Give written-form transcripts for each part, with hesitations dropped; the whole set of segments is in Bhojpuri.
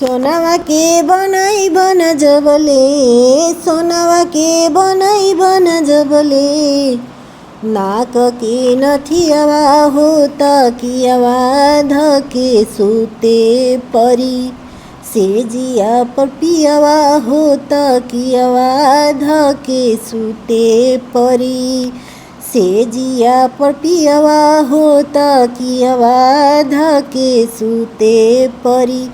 सोनावा के बनाई बन जबले, सोनावा के बनाई बन जबले, नाक के नथियावा हो तकियावा धके सूते परी, सेजिया पर पियावा हो तकियावा धके सूते परी, सेजिया पर पियावा हो तकियावा धके सूते परी।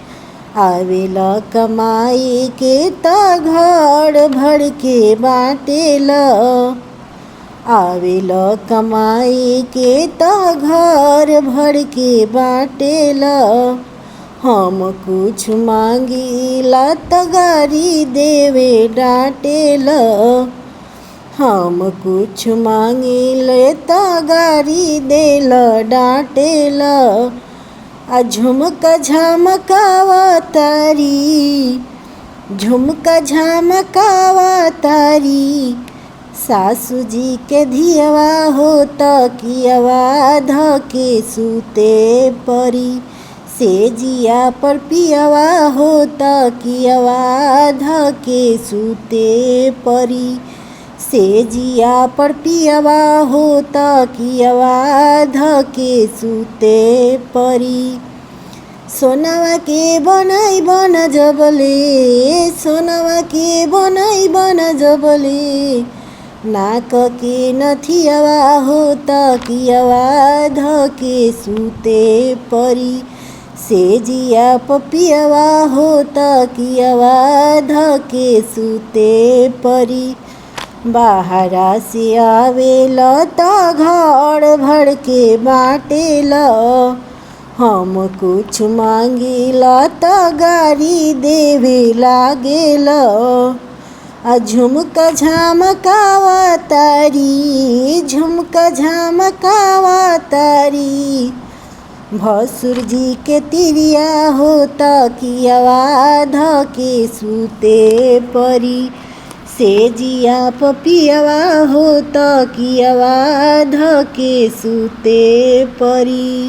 आवेला कमाई के त घर भर के बाटेल, आवेला कमाई के त घर भर के बाटेल, हम कुछ मांगीला त गारी देवे डांटेल, हम कुछ मांगिले त गारी देल डांटेल। आ झुमका झमकावा तारी, झुमका झमकावा तारी, सासू जी के धियावा हो तकियावा धके सूते परी, सेजिया पर पियावा हो तकियावा धके सूते परी, सेजिया पर पियावा हो तकियावा धके सूते परी। सोनावा के बनाई बन जबले, सोनावा के बनाई बन जबले, नाक के नथियावा हो तकियावा धके सूते परी, सेजिया पपियावा हो तकियावा धके सूते परी। बाहरा से आवेला त घर भर के बाटेल, हम कुछ मांगिला त गारी देवे लागेल। आ झुमका झमकावा तारी, झुमका झमकावा तारी, भसुर जी के तिरिया हो तकियावा धके सूते परी, सेजिया पपियावा हो तकियावा धके सूते परी।